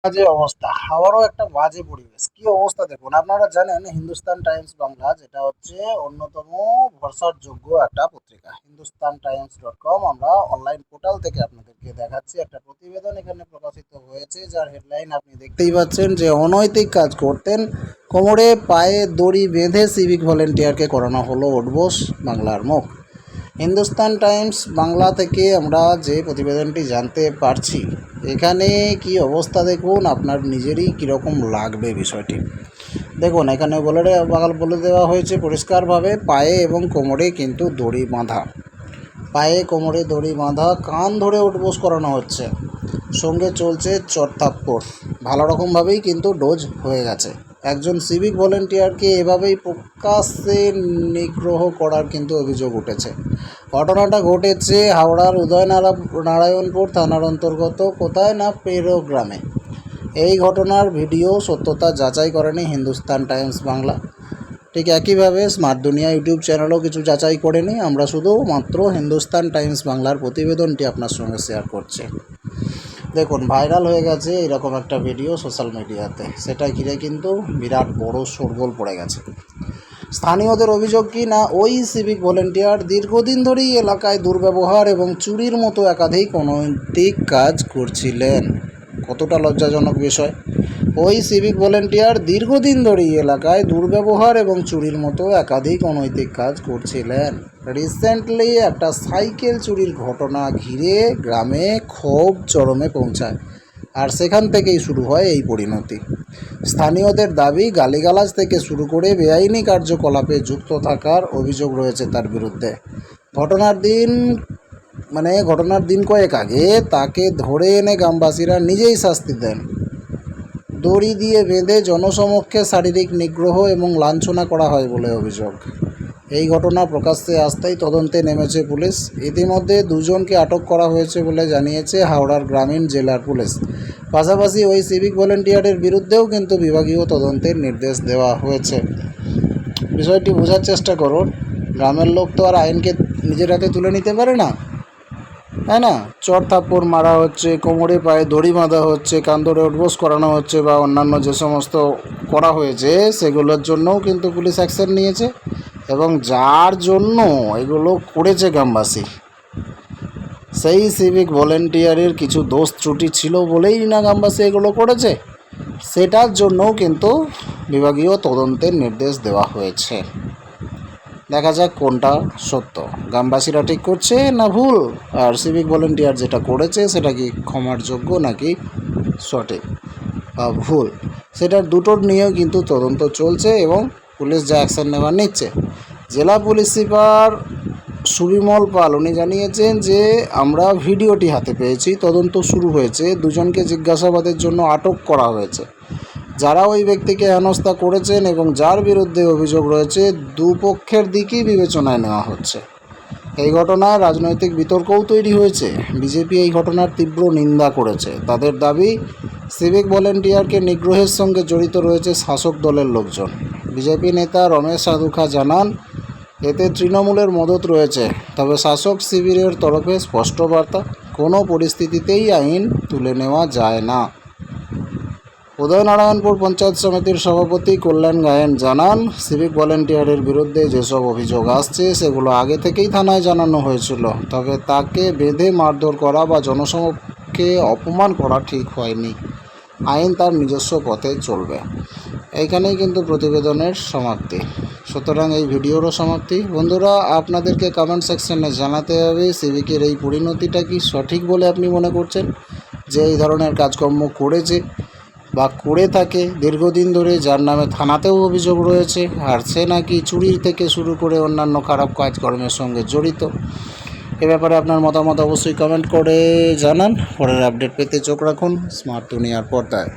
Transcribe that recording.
বাজে অবস্থা, খাওয়ারও একটা বাজে পরিবেশ। কি অবস্থা দেখুন, আপনারা জানেন হিন্দুস্তান টাইমস বাংলা যেটা হচ্ছে অন্যতম ভরসার যোগ্য একটা পত্রিকা। হিন্দুস্তান টাইমস .com আমরা অনলাইন পোর্টাল থেকে আপনাদেরকে দেখাচ্ছি একটা প্রতিবেদন এখানে প্রকাশিত হয়েছে, যার হেডলাইন আপনি দেখতেই পাচ্ছেন যে অনৈতিক কাজ করতেন, কোমরে পায়ে দড়ি বেঁধে সিভিক ভলেন্টিয়ারকে করানো হলো উঠবোস, বাংলার মুখ। হিন্দুস্তান টাইমস বাংলা থেকে আমরা যে প্রতিবেদনটি জানতে পারছি, এখানে কি অবস্থা দেখুন, আপনার নিজেরই কীরকম লাগবে বিষয়টি। দেখুন এখানে বলে দেওয়া হয়েছে পরিষ্কারভাবে, পায়ে এবং কোমরে কিন্তু দড়ি বাঁধা, পায়ে কোমরে দড়ি বাঁধা, কান ধরে উঠবোস করানো হচ্ছে, সঙ্গে চলছে চড়থাপ্পড়। ভালো রকমভাবেই কিন্তু ডোজ হয়ে গেছে। একজন সিভিক ভলেন্টিয়ারকে এভাবেই প্রকাশ্যে নিগ্রহ করার কিন্তু অভিযোগ উঠেছে। ঘটনাটা ঘটেছে হাওড়ার নারায়ণপুর থানার অন্তর্গত কোথায় না পেরো গ্রামে। এই ঘটনার ভিডিও সত্যতা যাচাই করেনি হিন্দুস্তান টাইমস বাংলা। ঠিক একইভাবে স্মার্ট দুনিয়া ইউটিউব চ্যানেলও কিছু যাচাই করেনি। আমরা শুধুমাত্র হিন্দুস্তান টাইমস বাংলার প্রতিবেদনটি আপনার সঙ্গে শেয়ার করছি। দেখুন ভাইরাল হয়ে গেছে এরকম একটা ভিডিও সোশ্যাল মিডিয়াতে, সেটা ঘিরে কিন্তু বিরাট বড় শোরগোল পড়ে গেছে। স্থানীয়দের অভিযোগ কি না, ওই সিভিক ভলেন্টিয়ার দীর্ঘদিন ধরেই এলাকায় দুর্ব্যবহার এবং চুরির মতো একাধিক অনৈতিক কাজ করছিলেন। কতটা লজ্জাজনক বিষয়। ওই সিভিক ভলেন্টিয়ার দীর্ঘদিন ধরেই এলাকায় দুর্ব্যবহার এবং চুরির মতো একাধিক অনৈতিক কাজ করছিলেন। রিসেন্টলি একটা সাইকেল চুরির ঘটনা ঘিরে গ্রামে ক্ষোভ চরমে পৌঁছায়, আর সেখান থেকেই শুরু হয় এই পরিণতি। স্থানীয়দের দাবি, গালিগালাজ থেকে শুরু করে বেআইনি কার্যকলাপে যুক্ত থাকার অভিযোগ রয়েছে তার বিরুদ্ধে। ঘটনার দিন কয়েক আগে তাকে ধরে এনে গ্রামবাসীরা নিজেই শাস্তি দেন। দড়ি দিয়ে বেঁধে জনসমক্ষে শারীরিক নিগ্রহ এবং লাঞ্ছনা করা হয় বলে অভিযোগ। এই ঘটনা প্রকাশ্যে আসতেই তদন্তে নেমেছে পুলিশ। ইতিমধ্যে দুজনকে আটক করা হয়েছে বলে জানিয়েছে হাওড়ার গ্রামীণ জেলার পুলিশ। পাশাপাশি ওই সিভিক ভলেন্টিয়ারের বিরুদ্ধেও কিন্তু বিভাগীয় তদন্তের নির্দেশ দেওয়া হয়েছে। বিষয়টি বোঝার চেষ্টা করুন, গ্রামের লোক তো আর আইনকে নিজের হাতে তুলে নিতে পারে না, তাই না? চড়থাপ্পড় মারা হচ্ছে, কোমরে পায়ে দড়ি বাঁধা হচ্ছে, কান ধরে উঠবোস করানো হচ্ছে, বা অন্যান্য যে সমস্ত করা হয়েছে সেগুলোর জন্যও কিন্তু পুলিশ অ্যাকশন নিয়েছে। এবং যার জন্য এগুলো করেছে গ্রামবাসী, সেই সিভিক ভলেন্টিয়ারের কিছু দোষ ত্রুটি ছিল বলেই না গ্রামবাসী এগুলো করেছে, সেটার জন্যও কিন্তু বিভাগীয় তদন্তের নির্দেশ দেওয়া হয়েছে। দেখা যাক কোনটা সত্য, গ্রামবাসীরা ঠিক করছে না ভুল, আর সিভিক ভলেন্টিয়ার যেটা করেছে সেটা কি ক্ষমার যোগ্য নাকি সঠিক বা ভুল, সেটার দুটোর নিয়েও কিন্তু তদন্ত চলছে এবং পুলিশ যা অ্যাকশন নেওয়ার নিচ্ছে। জেলা পুলিশ সুপার সুবিমল পাল উনি জানিয়েছেন যে আমরা ভিডিওটি হাতে পেয়েছি, তদন্ত শুরু হয়েছে, দুজনকে জিজ্ঞাসাবাদের জন্য আটক করা হয়েছে। যারা ওই ব্যক্তিকে হেনস্থা করেছেন এবং যার বিরুদ্ধে অভিযোগ রয়েছে, দুপক্ষের দিকই বিবেচনায় নেওয়া হচ্ছে। এই ঘটনায় রাজনৈতিক বিতর্কও তৈরি হয়েছে। বিজেপি এই ঘটনার তীব্র নিন্দা করেছে। তাদের দাবি, সিভিক ভলেন্টিয়ারকে নিগ্রহের সঙ্গে জড়িত রয়েছে শাসক দলের লোকজন। বিজেপি নেতা রমেশ সাধুখা জানান, এতে তৃণমূলের মদত রয়েছে, তবে শাসক শিবিরের তরফে স্পষ্ট বার্তা, কোনো পরিস্থিতিতেই আইন তুলে নেওয়া যায় না। নারায়ণপুর পঞ্চায়েত সমিতির সভাপতি কল্যাণ গায়েন জানান, সিভিক ভলেন্টিয়ারের বিরুদ্ধে যেসব অভিযোগ আসছে সেগুলো আগে থেকেই থানায় জানানো হয়েছিল, তবে তাকে বেঁধে মারধর করা বা জনসমক্ষে অপমান করা ঠিক হয়নি। আইন তার নিজস্ব পথে চলবে। এইখানেই কিন্তু প্রতিবেদনের সমাপ্তি, সুতরাং এই ভিডিওরও সমাপ্তি। বন্ধুরা, আপনাদেরকে কমেন্ট সেকশনে জানাতে হবে সিভিকের এই পরিণতিটা কি সঠিক বলে আপনি মনে করছেন, যে এই ধরনের কাজকর্ম করেছে বা করে থাকে দীর্ঘদিন ধরে, যার নামে থানাতেও অভিযোগ রয়েছে, আর সে নাকি চুরি থেকে শুরু করে অন্যান্য খারাপ কাজকর্মের সঙ্গে জড়িত। এ ব্যাপারে আপনার মতামত অবশ্যই কমেন্ট করে জানান। পরের আপডেট পেতে চোখ রাখুন স্মার্ট দুনিয়ার পর্দায়।